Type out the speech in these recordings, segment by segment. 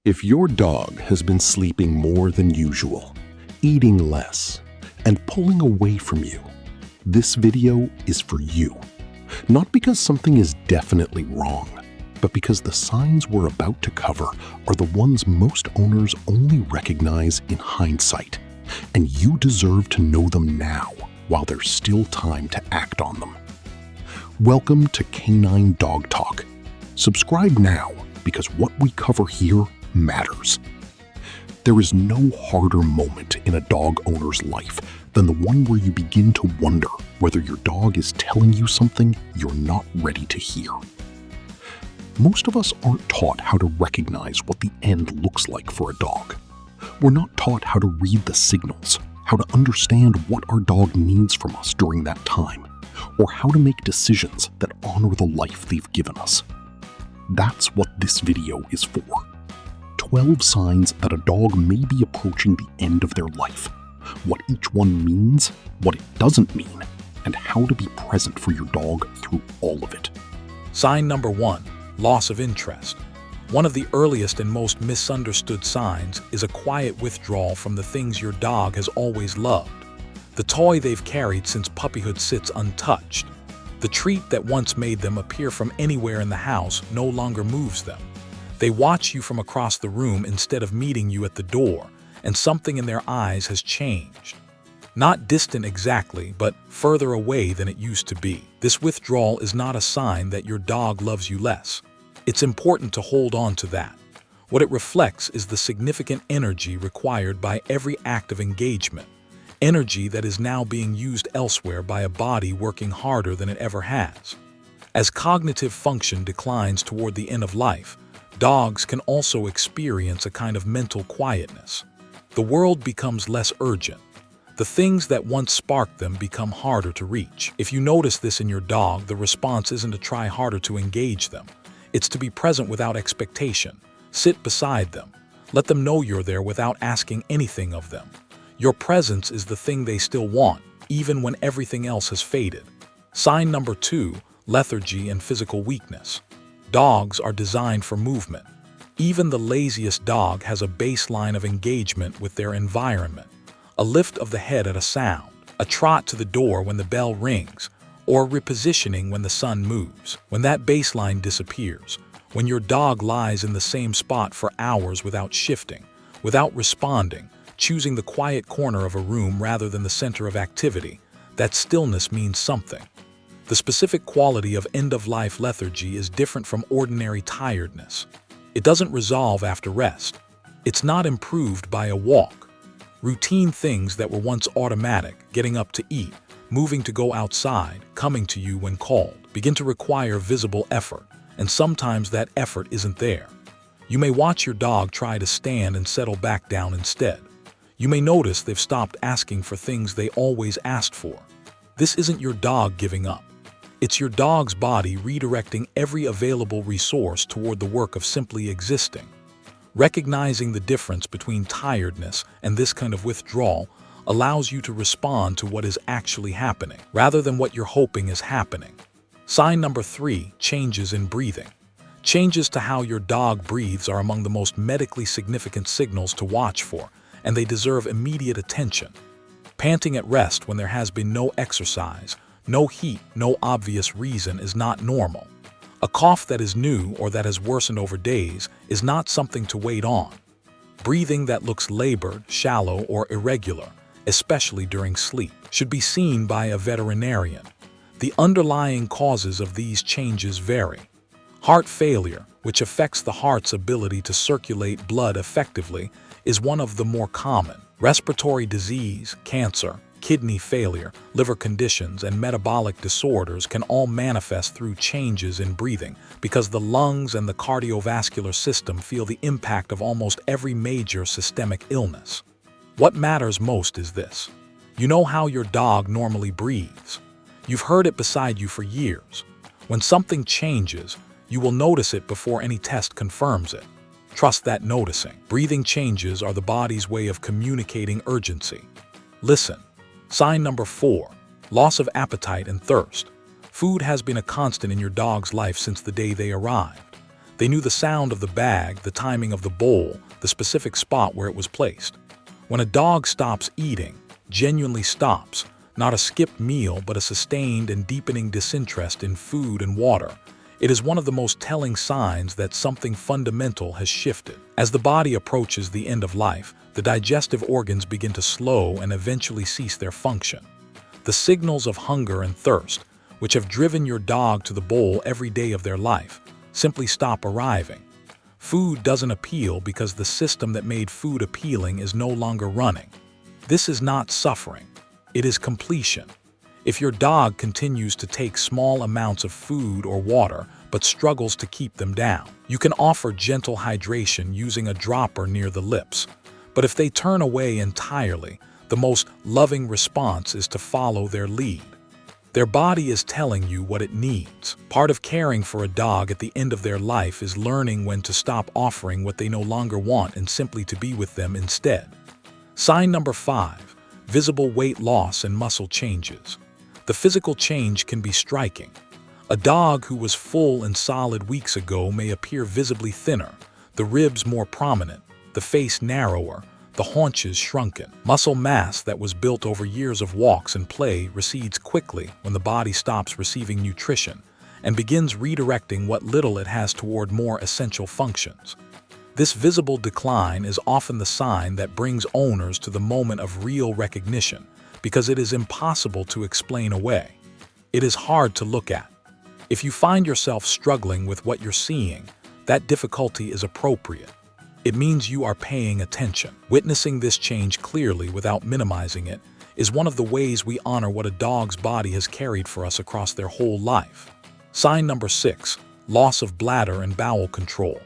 If your dog has been sleeping more than usual, eating less, and pulling away from you, this video is for you. Not because something is definitely wrong, but because the signs we're about to cover are the ones most owners only recognize in hindsight, and you deserve to know them now while there's still time to act on them. Welcome to Canine Dog Talk. Subscribe now because what we cover here matters. There is no harder moment in a dog owner's life than the one where you begin to wonder whether your dog is telling you something you're not ready to hear. Most of us aren't taught how to recognize what the end looks like for a dog. We're not taught how to read the signals, how to understand what our dog needs from us during that time, or how to make decisions that honor the life they've given us. That's what this video is for. 12 signs that a dog may be approaching the end of their life, what each one means, what it doesn't mean, and how to be present for your dog through all of it. Sign number 1, loss of interest. One of the earliest and most misunderstood signs is a quiet withdrawal from the things your dog has always loved. The toy they've carried since puppyhood sits untouched. The treat that once made them appear from anywhere in the house no longer moves them. They watch you from across the room instead of meeting you at the door, and something in their eyes has changed. Not distant exactly, but further away than it used to be. This withdrawal is not a sign that your dog loves you less. It's important to hold on to that. What it reflects is the significant energy required by every act of engagement, energy that is now being used elsewhere by a body working harder than it ever has. As cognitive function declines toward the end of life, dogs can also experience a kind of mental quietness. The world becomes less urgent. The things that once sparked them become harder to reach. If you notice this in your dog, the response isn't to try harder to engage them. It's to be present without expectation. Sit beside them. Let them know you're there without asking anything of them. Your presence is the thing they still want, even when everything else has faded. Sign number 2, lethargy and physical weakness. Dogs are designed for movement. Even the laziest dog has a baseline of engagement with their environment. A lift of the head at a sound, a trot to the door when the bell rings, or repositioning when the sun moves. When that baseline disappears, when your dog lies in the same spot for hours without shifting, without responding, choosing the quiet corner of a room rather than the center of activity, that stillness means something. The specific quality of end-of-life lethargy is different from ordinary tiredness. It doesn't resolve after rest. It's not improved by a walk. Routine things that were once automatic, getting up to eat, moving to go outside, coming to you when called, begin to require visible effort, and sometimes that effort isn't there. You may watch your dog try to stand and settle back down instead. You may notice they've stopped asking for things they always asked for. This isn't your dog giving up. It's your dog's body redirecting every available resource toward the work of simply existing. Recognizing the difference between tiredness and this kind of withdrawal allows you to respond to what is actually happening, rather than what you're hoping is happening. Sign number 3, changes in breathing. Changes to how your dog breathes are among the most medically significant signals to watch for, and they deserve immediate attention. Panting at rest when there has been no exercise, no heat, no obvious reason is not normal. A cough that is new or that has worsened over days is not something to wait on. Breathing that looks labored, shallow, or irregular, especially during sleep, should be seen by a veterinarian. The underlying causes of these changes vary. Heart failure, which affects the heart's ability to circulate blood effectively, is one of the more common. Respiratory disease, cancer, kidney failure, liver conditions, and metabolic disorders can all manifest through changes in breathing because the lungs and the cardiovascular system feel the impact of almost every major systemic illness. What matters most is this. You know how your dog normally breathes. You've heard it beside you for years. When something changes, you will notice it before any test confirms it. Trust that noticing. Breathing changes are the body's way of communicating urgency. Listen. Sign number 4, loss of appetite and thirst. Food has been a constant in your dog's life since the day they arrived. They knew the sound of the bag, the timing of the bowl, the specific spot where it was placed. When a dog stops eating, genuinely stops, not a skipped meal but a sustained and deepening disinterest in food and water, it is one of the most telling signs that something fundamental has shifted. As the body approaches the end of life, the digestive organs begin to slow and eventually cease their function. The signals of hunger and thirst, which have driven your dog to the bowl every day of their life, simply stop arriving. Food doesn't appeal because the system that made food appealing is no longer running. This is not suffering. It is completion. If your dog continues to take small amounts of food or water but struggles to keep them down, you can offer gentle hydration using a dropper near the lips. But if they turn away entirely, the most loving response is to follow their lead. Their body is telling you what it needs. Part of caring for a dog at the end of their life is learning when to stop offering what they no longer want and simply to be with them instead. Sign number 5. Visible weight loss and muscle changes. The physical change can be striking. A dog who was full and solid weeks ago may appear visibly thinner, the ribs more prominent, the face narrower, the haunches shrunken. Muscle mass that was built over years of walks and play recedes quickly when the body stops receiving nutrition and begins redirecting what little it has toward more essential functions. This visible decline is often the sign that brings owners to the moment of real recognition because it is impossible to explain away. It is hard to look at. If you find yourself struggling with what you're seeing, that difficulty is appropriate. It means you are paying attention. Witnessing this change clearly without minimizing it is one of the ways we honor what a dog's body has carried for us across their whole life. Sign number 6. Loss of bladder and bowel control.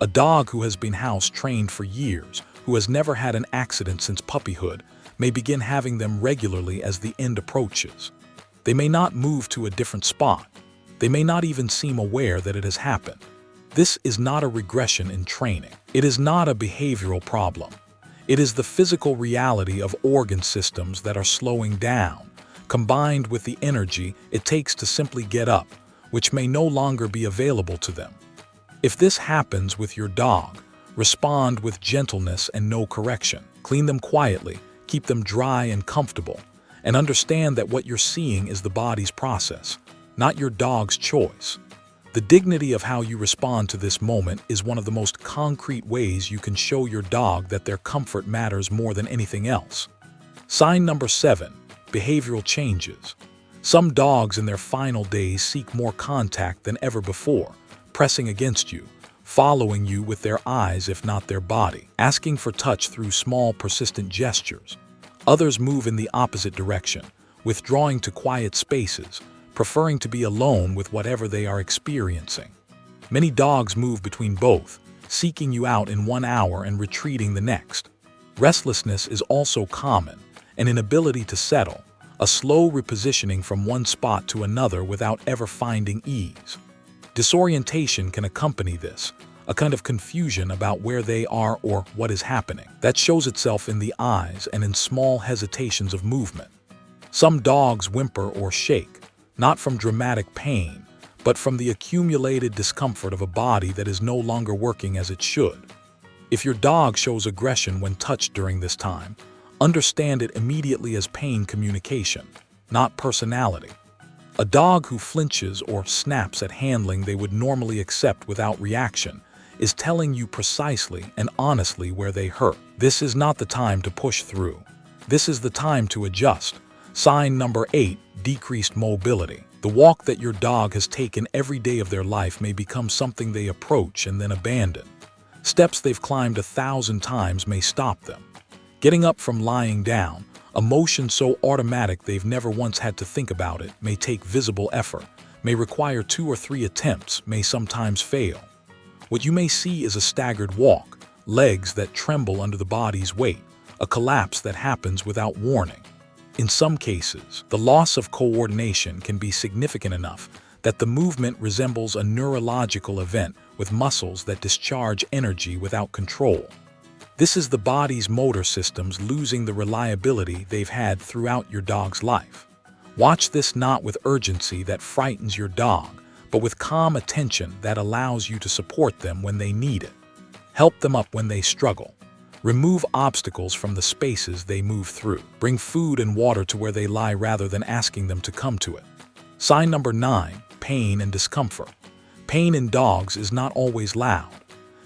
A dog who has been house-trained for years, who has never had an accident since puppyhood, may begin having them regularly as the end approaches. They may not move to a different spot. They may not even seem aware that it has happened. This is not a regression in training. It is not a behavioral problem. It is the physical reality of organ systems that are slowing down, combined with the energy it takes to simply get up, which may no longer be available to them. If this happens with your dog, respond with gentleness and no correction. Clean them quietly, keep them dry and comfortable, and understand that what you're seeing is the body's process, not your dog's choice. The dignity of how you respond to this moment is one of the most concrete ways you can show your dog that their comfort matters more than anything else. Sign number 7. Behavioral changes. Some dogs in their final days seek more contact than ever before, pressing against you, following you with their eyes if not their body, asking for touch through small persistent gestures. Others move in the opposite direction, withdrawing to quiet spaces, preferring to be alone with whatever they are experiencing. Many dogs move between both, seeking you out in 1 hour and retreating the next. Restlessness is also common, an inability to settle, a slow repositioning from one spot to another without ever finding ease. Disorientation can accompany this, a kind of confusion about where they are or what is happening. That shows itself in the eyes and in small hesitations of movement. Some dogs whimper or shake, not from dramatic pain, but from the accumulated discomfort of a body that is no longer working as it should. If your dog shows aggression when touched during this time, understand it immediately as pain communication, not personality. A dog who flinches or snaps at handling they would normally accept without reaction is telling you precisely and honestly where they hurt. This is not the time to push through. This is the time to adjust. Sign number 8. Decreased mobility. The walk that your dog has taken every day of their life may become something they approach and then abandon. Steps they've climbed 1,000 times may stop them. Getting up from lying down, a motion so automatic they've never once had to think about it, may take visible effort, may require 2 or 3 attempts, may sometimes fail. What you may see is a staggered walk, legs that tremble under the body's weight, a collapse that happens without warning. In some cases, the loss of coordination can be significant enough that the movement resembles a neurological event with muscles that discharge energy without control. This is the body's motor systems losing the reliability they've had throughout your dog's life. Watch this not with urgency that frightens your dog, but with calm attention that allows you to support them when they need it. Help them up when they struggle. Remove obstacles from the spaces they move through. Bring food and water to where they lie rather than asking them to come to it. Sign number 9, pain and discomfort. Pain in dogs is not always loud.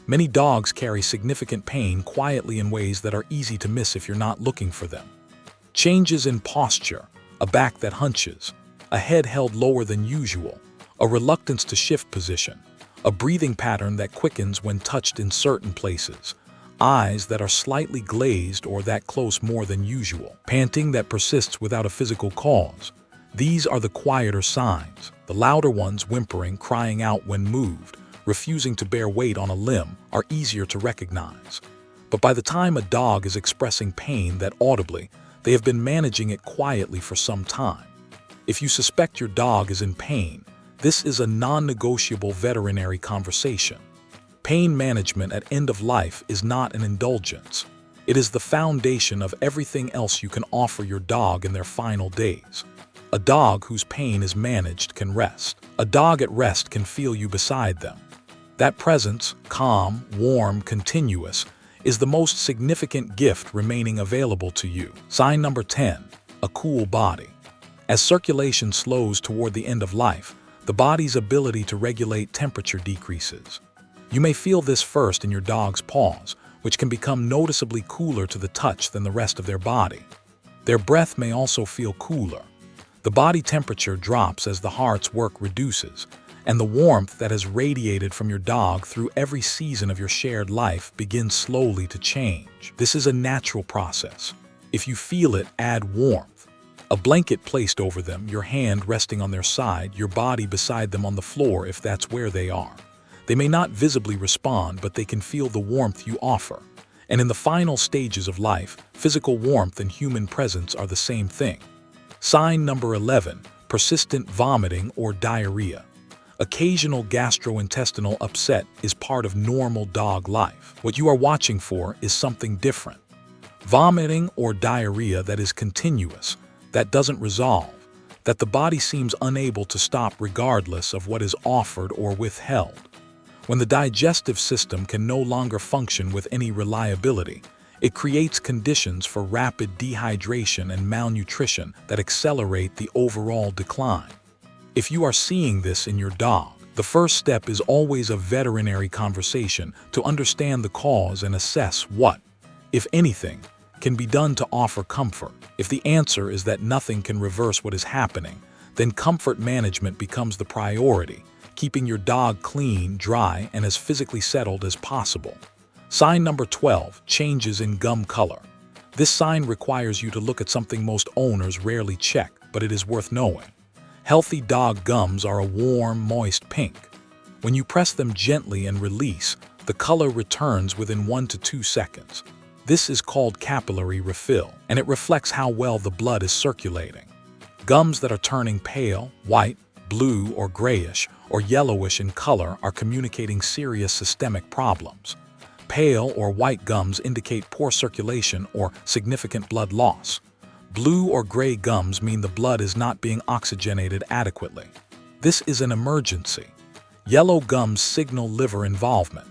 Many dogs carry significant pain quietly in ways that are easy to miss if you're not looking for them. Changes in posture, a back that hunches, a head held lower than usual, a reluctance to shift position, a breathing pattern that quickens when touched in certain places, eyes that are slightly glazed or that close more than usual, panting that persists without a physical cause. These are the quieter signs. The louder ones, whimpering, crying out when moved, refusing to bear weight on a limb, are easier to recognize. But by the time a dog is expressing pain that audibly, they have been managing it quietly for some time. If you suspect your dog is in pain, this is a non-negotiable veterinary conversation. Pain management at end of life is not an indulgence. It is the foundation of everything else you can offer your dog in their final days. A dog whose pain is managed can rest. A dog at rest can feel you beside them. That presence, calm, warm, continuous, is the most significant gift remaining available to you. Sign number 10, a cool body. As circulation slows toward the end of life, the body's ability to regulate temperature decreases. You may feel this first in your dog's paws, which can become noticeably cooler to the touch than the rest of their body. Their breath may also feel cooler. The body temperature drops as the heart's work reduces, and the warmth that has radiated from your dog through every season of your shared life begins slowly to change. This is a natural process. If you feel it, add warmth. A blanket placed over them, your hand resting on their side, your body beside them on the floor if that's where they are. They may not visibly respond, but they can feel the warmth you offer. And in the final stages of life, physical warmth and human presence are the same thing. Sign number 11, persistent vomiting or diarrhea. Occasional gastrointestinal upset is part of normal dog life. What you are watching for is something different. Vomiting or diarrhea that is continuous, that doesn't resolve, that the body seems unable to stop regardless of what is offered or withheld. When the digestive system can no longer function with any reliability, it creates conditions for rapid dehydration and malnutrition that accelerate the overall decline. If you are seeing this in your dog, the first step is always a veterinary conversation to understand the cause and assess what, if anything, can be done to offer comfort. If the answer is that nothing can reverse what is happening, then comfort management becomes the priority, keeping your dog clean, dry, and as physically settled as possible. Sign number 12, changes in gum color. This sign requires you to look at something most owners rarely check, but it is worth knowing. Healthy dog gums are a warm, moist pink. When you press them gently and release, the color returns within 1 to 2 seconds. This is called capillary refill, and it reflects how well the blood is circulating. Gums that are turning pale, white, blue, or grayish, or yellowish in color are communicating serious systemic problems. Pale or white gums indicate poor circulation or significant blood loss. Blue or gray gums mean the blood is not being oxygenated adequately. This is an emergency. Yellow gums signal liver involvement.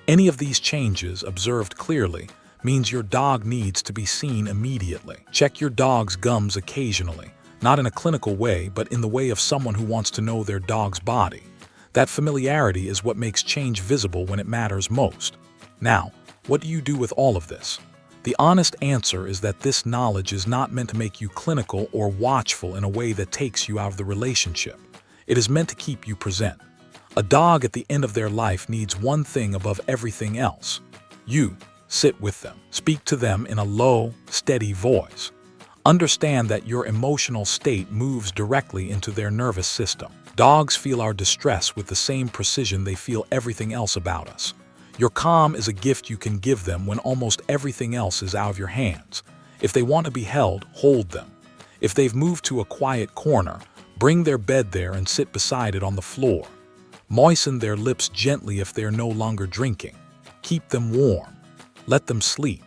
Any of these changes, observed clearly, means your dog needs to be seen immediately. Check your dog's gums occasionally, not in a clinical way, but in the way of someone who wants to know their dog's body. That familiarity is what makes change visible when it matters most. Now, what do you do with all of this? The honest answer is that this knowledge is not meant to make you clinical or watchful in a way that takes you out of the relationship. It is meant to keep you present. A dog at the end of their life needs one thing above everything else. You sit with them. Speak to them in a low, steady voice. Understand that your emotional state moves directly into their nervous system. Dogs feel our distress with the same precision they feel everything else about us. Your calm is a gift you can give them when almost everything else is out of your hands. If they want to be held, hold them. If they've moved to a quiet corner, bring their bed there and sit beside it on the floor. Moisten their lips gently if they're no longer drinking. Keep them warm. Let them sleep.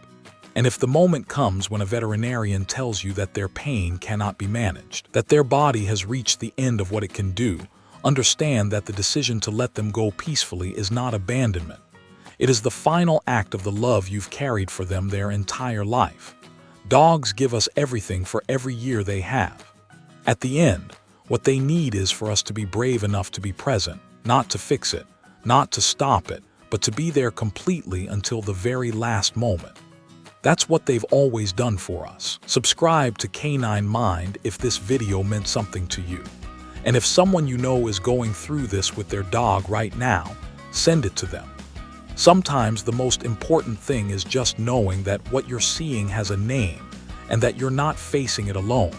And if the moment comes when a veterinarian tells you that their pain cannot be managed, that their body has reached the end of what it can do, understand that the decision to let them go peacefully is not abandonment. It is the final act of the love you've carried for them their entire life. Dogs give us everything for every year they have. At the end, what they need is for us to be brave enough to be present, not to fix it, not to stop it, but to be there completely until the very last moment. That's what they've always done for us. Subscribe to Canine Mind if this video meant something to you. And if someone you know is going through this with their dog right now, send it to them. Sometimes the most important thing is just knowing that what you're seeing has a name and that you're not facing it alone.